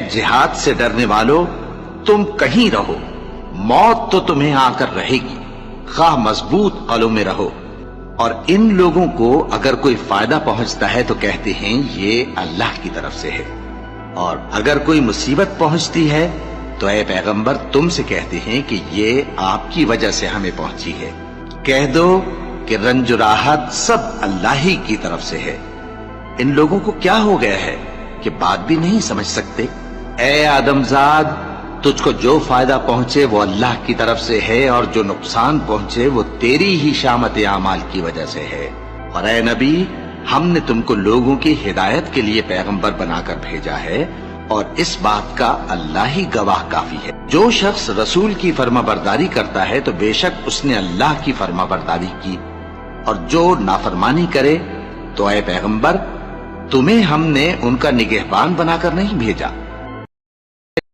जिहाद से डरने वालों, तुम कहीं रहो, मौत तो तुम्हें आकर रहेगी, खा मजबूत कलों में रहो। और इन लोगों को अगर कोई फायदा पहुंचता है तो कहते हैं ये अल्लाह की तरफ से है, और अगर कोई मुसीबत पहुंचती है तो ऐ पैगंबर तुमसे कहते हैं कि ये आपकी वजह से हमें पहुंची है। कह दो कि रंज राहत सब अल्लाह ही की तरफ से है। इन लोगों को क्या हो गया है कि बात भी नहीं समझ सकते। ऐ आदमजाद, तुझको जो फायदा पहुंचे वो अल्लाह की तरफ से है, और जो नुकसान पहुंचे वो तेरी ही शामत आमाल की वजह से है। और ऐ नबी, हमने तुमको लोगों की हिदायत के लिए पैगंबर बनाकर भेजा है, और इस बात का अल्लाह ही गवाह काफी है। जो शख्स रसूल की फर्माबरदारी करता है तो बेशक उसने अल्लाह की फर्माबरदारी की, और जो नाफरमानी करे तो ऐ पैगंबर, तुम्हें हमने उनका निगहबान बनाकर नहीं भेजा।